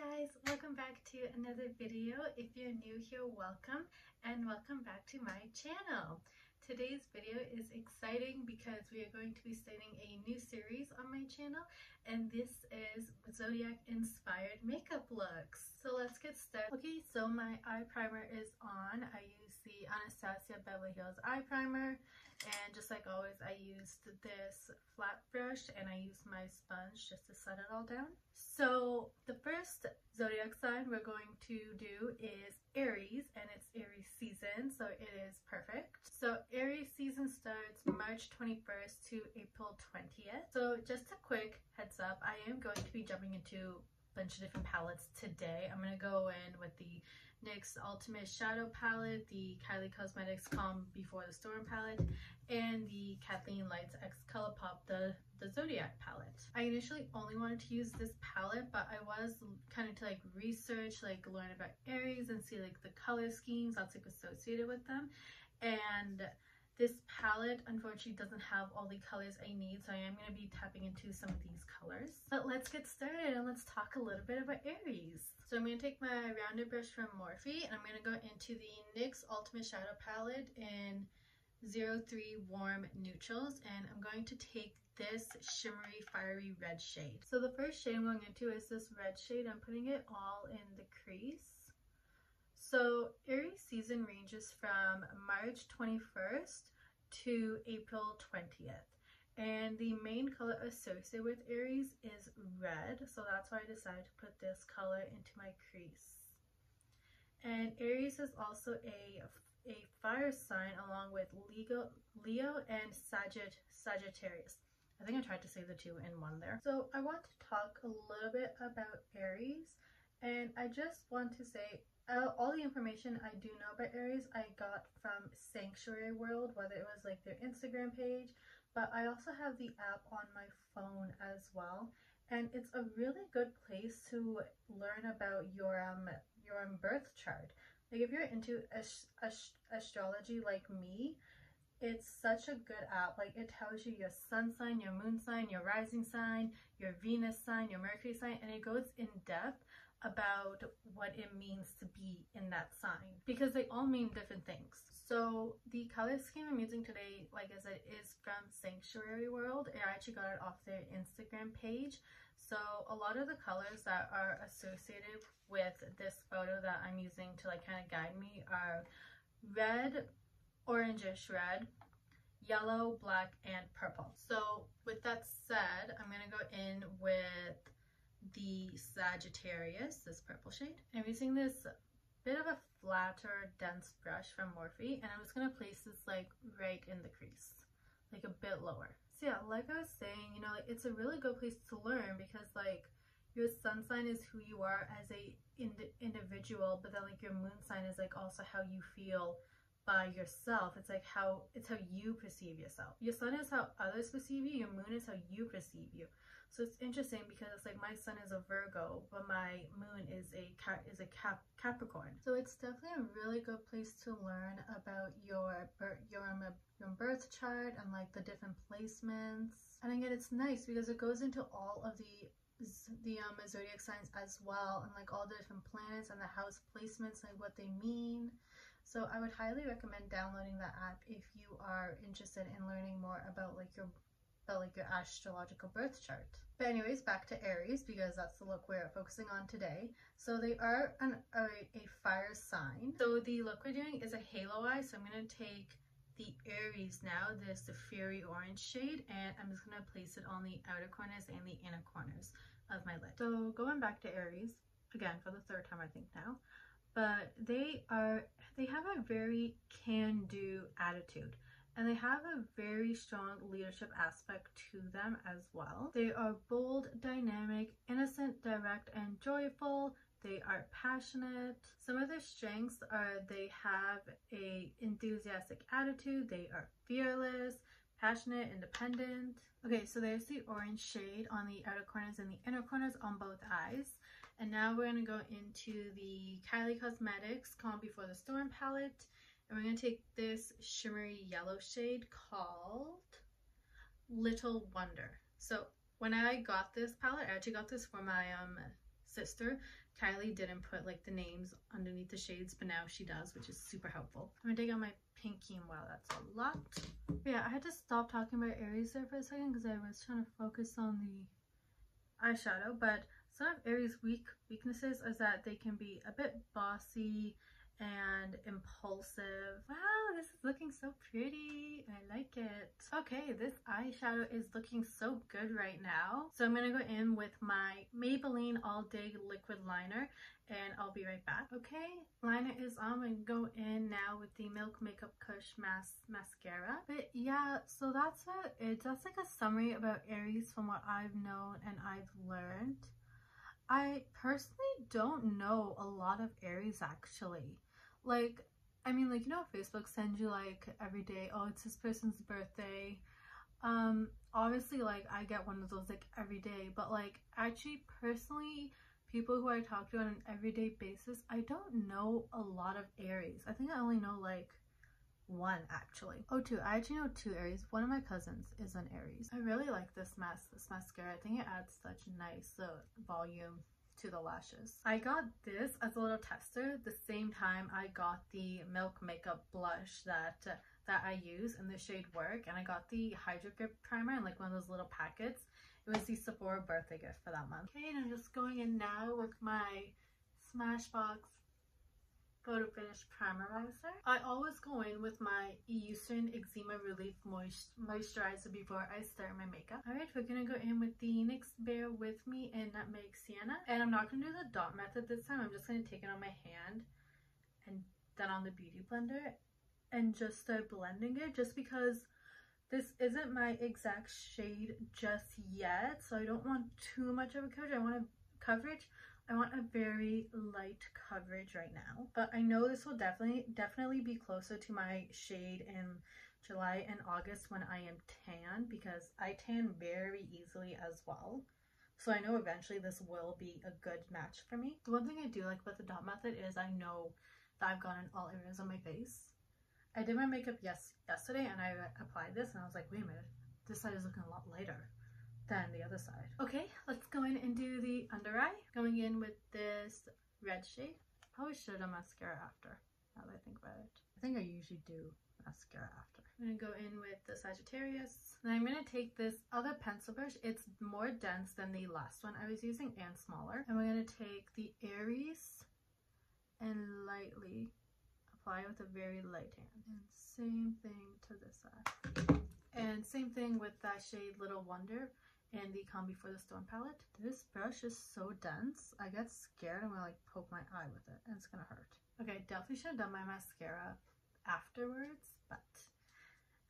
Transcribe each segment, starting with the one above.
guys, welcome back to another video. If you're new here, welcome, and welcome back to my channel. Today's video is exciting because we are going to be starting a new series on my channel, and this is Zodiac inspired makeup looks. So let's get started. Okay, so my eye primer is on. I use the Anastasia Beverly Hills eye primer, and just like always I used this flat brush and I used my sponge just to set it all down. So the first zodiac sign we're going to do is Aries, and it's Aries season, so it is perfect. So Aries season starts March 21st to April 20th. So just a quick heads up, I am going to be jumping into bunch of different palettes today. I'm gonna go in with the NYX Ultimate Shadow Palette, the Kylie Cosmetics Calm Before the Storm palette, and the KathleenLights X Colourpop, the Zodiac palette. I initially only wanted to use this palette, but I was kind of to like research, like learn about Aries and see like the color schemes that's like associated with them. And this palette unfortunately doesn't have all the colors I need, so I am going to be tapping into some of these colors. But let's get started and let's talk a little bit about Aries. So I'm going to take my rounded brush from Morphe and I'm going to go into the NYX Ultimate Shadow Palette in 03 Warm Neutrals, and I'm going to take this shimmery fiery red shade. So the first shade I'm going into is this red shade. I'm putting it all in the crease. So Aries season ranges from March 21st to April 20th. And the main color associated with Aries is red. So that's why I decided to put this color into my crease. And Aries is also a fire sign along with Leo and Sagittarius. I think I tried to say the two in one there. So I want to talk a little bit about Aries. And I just want to say, all the information I do know about Aries I got from Sanctuary World, whether it was like their Instagram page, but I also have the app on my phone as well, and it's a really good place to learn about your birth chart. Like if you're into astrology like me, it's such a good app. Like it tells you your sun sign, your moon sign, your rising sign, your Venus sign, your Mercury sign, and it goes in depth about what it means to be in that sign because they all mean different things. So the color scheme I'm using today, like I said, is from Sanctuary World. I actually got it off their Instagram page. So a lot of the colors that are associated with this photo that I'm using to like kind of guide me are red, orangish red, yellow, black, and purple. So with that said, I'm gonna go in with the Sagittarius, this purple shade. I'm using this bit of a flatter, dense brush from Morphe, and I'm just gonna place this like right in the crease, like a bit lower. So yeah, like I was saying, you know, like, it's a really good place to learn because like your sun sign is who you are as a individual, but then like your moon sign is like also how you feel by yourself. It's like how you perceive yourself. Your sun is how others perceive you, your moon is how you perceive you. So it's interesting because it's like my sun is a Virgo, but my moon is a Capricorn. So it's definitely a really good place to learn about your birth chart and like the different placements. And again, it's nice because it goes into all of the zodiac signs as well, and like all the different planets and the house placements, like what they mean. So I would highly recommend downloading that app if you are interested in learning more about like your astrological birth chart. But anyways, back to Aries because that's the look we're focusing on today. So they are a fire sign. So the look we're doing is a halo eye. So I'm going to take the Aries now, this the Fury Orange shade, and I'm just going to place it on the outer corners and the inner corners of my lid. So going back to Aries, again for the third time I think now, but they have a very can-do attitude. And they have a very strong leadership aspect to them as well. They are bold, dynamic, innocent, direct, and joyful. They are passionate. Some of their strengths are they have a enthusiastic attitude. They are fearless, passionate, independent. Okay, so there's the orange shade on the outer corners and the inner corners on both eyes. And now we're going to go into the Kylie Cosmetics Calm Before the Storm palette. And we're going to take this shimmery yellow shade called Little Wonder. So when I got this palette, I actually got this for my sister, Kylie, didn't put like the names underneath the shades, but now she does, which is super helpful. I'm gonna take out my pinky, and wow, that's a lot. But yeah, I had to stop talking about Aries there for a second because I was trying to focus on the eyeshadow. But some of Aries' weaknesses is that they can be a bit bossy and impulsive. Wow, this is looking so pretty. I like it. Okay, this eyeshadow is looking so good right now. So I'm gonna go in with my Maybelline All Day Liquid Liner, and I'll be right back. Okay, liner is on. I'm gonna go in now with the Milk Makeup KUSH mascara. But yeah, so that's it. That's like a summary about Aries from what I've known and I've learned. I personally don't know a lot of Aries actually. Like, I mean, like, you know, Facebook sends you like every day, oh, it's this person's birthday. Obviously, like, I get one of those like every day, but like actually personally, people who I talk to on an everyday basis, I don't know a lot of Aries. I think I only know like one actually. Oh, two. I actually know two Aries. One of my cousins is an Aries. I really like this mascara. I think it adds such nice volume to the lashes. I got this as a little tester the same time I got the Milk Makeup blush that I use in the shade Work, and I got the Hydro Grip primer in like one of those little packets. It was the Sephora birthday gift for that month. Okay, and I'm just going in now with my Smashbox Photofinish Primerizer. I always go in with my Eucerin Eczema Relief Moisturizer before I start my makeup. Alright, we're gonna go in with the NYX Bear With Me and Nutmeg Sienna. And I'm not gonna do the dot method this time. I'm just gonna take it on my hand and then on the Beauty Blender and just start blending it, just because this isn't my exact shade just yet. So I don't want too much of a coverage. I want a very light coverage right now, but I know this will definitely be closer to my shade in July and August when I am tan, because I tan very easily as well. So I know eventually this will be a good match for me. The one thing I do like about the dot method is I know that I've gone in all areas of my face. I did my makeup yesterday and I applied this and I was like, wait a minute, this side is looking a lot lighter than the other side. Okay, let's go in and do the under eye. Going in with this red shade. Probably should have done mascara after, now that I think about it. I think I usually do mascara after. I'm gonna go in with the Sagittarius. Then I'm gonna take this other pencil brush. It's more dense than the last one I was using and smaller. And we're gonna take the Aries and lightly apply with a very light hand. And same thing to this side. And same thing with that shade Little Wonder and the Calm Before the Storm palette. This brush is so dense, I get scared. I'm gonna like poke my eye with it and it's gonna hurt. Okay, definitely should have done my mascara afterwards, but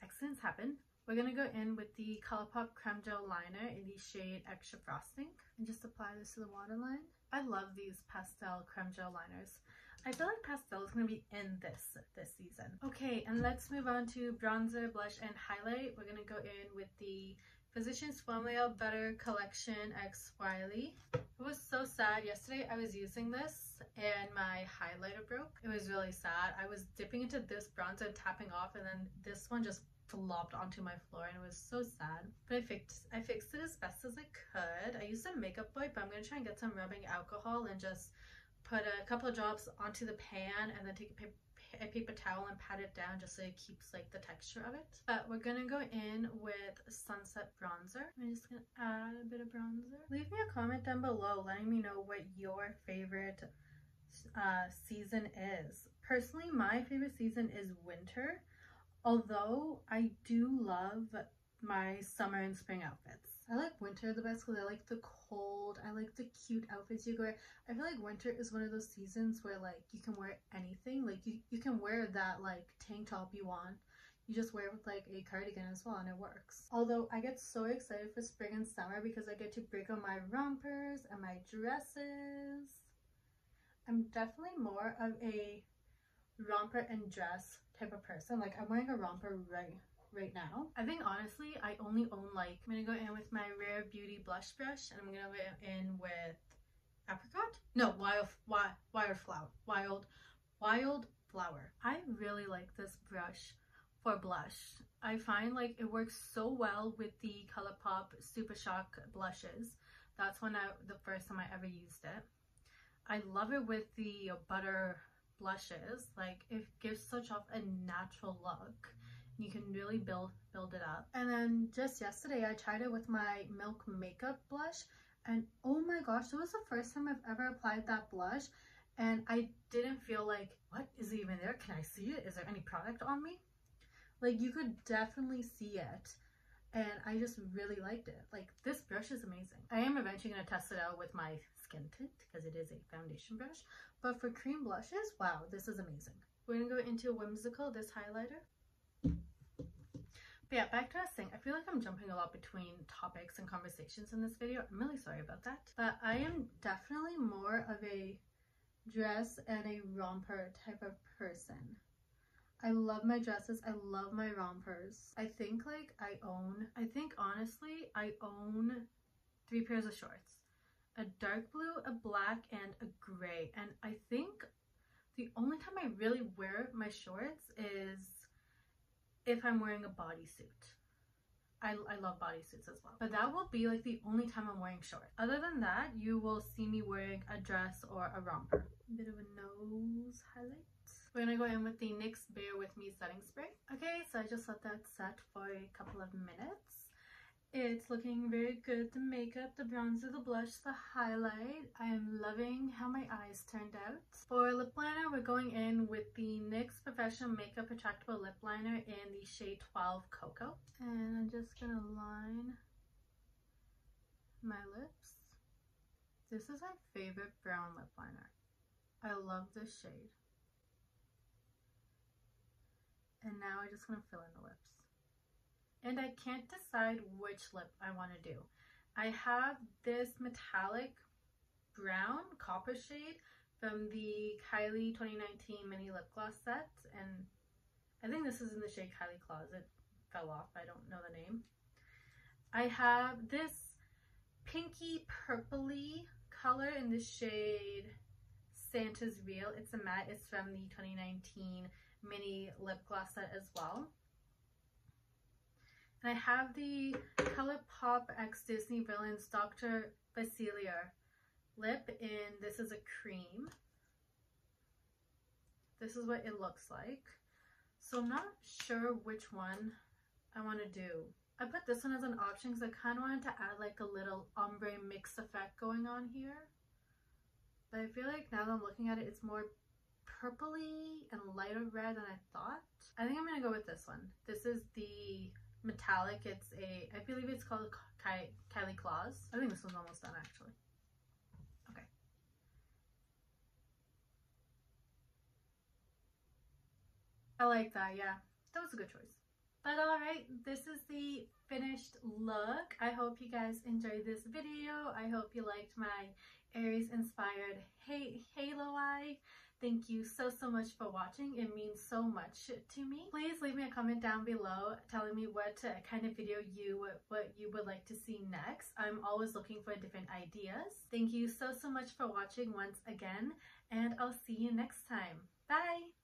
accidents happen. We're gonna go in with the Colourpop Creme Gel Liner in the shade Extra Frosting and just apply this to the waterline. I love these pastel creme gel liners. I feel like pastel is going to be in this season. Okay, and let's move on to bronzer, blush, and highlight. We're going to go in with the Physicians Formula Butter Collection x Weylie. It was so sad. Yesterday I was using this and my highlighter broke. It was really sad. I was dipping into this bronzer and tapping off, and then this one just flopped onto my floor and it was so sad. But I fixed it as best as I could. I used a makeup wipe, but I'm going to try and get some rubbing alcohol and just put a couple of drops onto the pan and then take a paper towel and pat it down just so it keeps like the texture of it. But we're gonna go in with Sunset Bronzer. I'm just gonna add a bit of bronzer. Leave me a comment down below letting me know what your favorite season is. Personally, my favorite season is winter, although I do love my summer and spring outfits. I like winter the best because I like the cold. I like the cute outfits you wear. I feel like winter is one of those seasons where like you can wear anything. Like you can wear that like tank top you want. You just wear it with like a cardigan as well and it works. Although I get so excited for spring and summer because I get to break out my rompers and my dresses. I'm definitely more of a romper and dress type of person. Like I'm wearing a romper right now. I think honestly I only own like, I'm gonna go in with my Rare Beauty blush brush and I'm gonna go in with apricot? No, Wildflower. I really like this brush for blush. I find like it works so well with the Colourpop Super Shock blushes That's the first time I ever used it. I love it with the butter blushes. Like, it gives such off a natural look. You can really build it up. And then just yesterday I tried it with my Milk Makeup blush, and oh my gosh, that was the first time I've ever applied that blush, and I didn't feel like, what, is it even there? Can I see it? Is there any product on me? Like, you could definitely see it, and I just really liked it. Like, this brush is amazing. I am eventually going to test it out with my skin tint because it is a foundation brush, but for cream blushes, wow, this is amazing. We're going to go into Whimsical, this highlighter. But yeah, back to us saying, I feel like I'm jumping a lot between topics and conversations in this video. I'm really sorry about that. But I am definitely more of a dress and a romper type of person. I love my dresses. I love my rompers. I think honestly, I own 3 pairs of shorts. A dark blue, a black, and a gray. And I think the only time I really wear my shorts is if I'm wearing a bodysuit. I love bodysuits as well. But that will be like the only time I'm wearing shorts. Other than that, you will see me wearing a dress or a romper. A bit of a nose highlight. We're gonna go in with the NYX Bear With Me setting spray. Okay, so I just let that set for a couple of minutes. It's looking very good. The makeup, the bronzer, the blush, the highlight. I am loving how my eyes turned out. For lip liner, we're going in with the NYX Professional Makeup Retractable Lip Liner in the shade 12 Cocoa. And I'm just gonna line my lips. This is my favorite brown lip liner. I love this shade. And now I'm just gonna fill in the lips. And I can't decide which lip I want to do. I have this metallic brown copper shade from the Kylie 2019 mini lip gloss set, and I think this is in the shade Kylie Klaus. It fell off, I don't know the name. I have this pinky purpley color in the shade Santa's Real. It's a matte. It's from the 2019 mini lip gloss set as well. And I have the Colourpop X Disney Villains Dr. Basilia lip in, this is a cream. This is what it looks like. So I'm not sure which one I want to do. I put this one as an option because I kind of wanted to add like a little ombre mix effect going on here. But I feel like now that I'm looking at it, it's more purpley and lighter red than I thought. I think I'm going to go with this one. This is the metallic. It's I believe it's called Kylie Klaus. I think this one's almost done actually. Okay. I like that, yeah. That was a good choice. But alright, this is the finished look. I hope you guys enjoyed this video. I hope you liked my Aries inspired Halo Eye. Thank you so much for watching. It means so much to me. Please leave me a comment down below telling me what kind of video what you would like to see next. I'm always looking for different ideas. Thank you so much for watching once again, and I'll see you next time. Bye!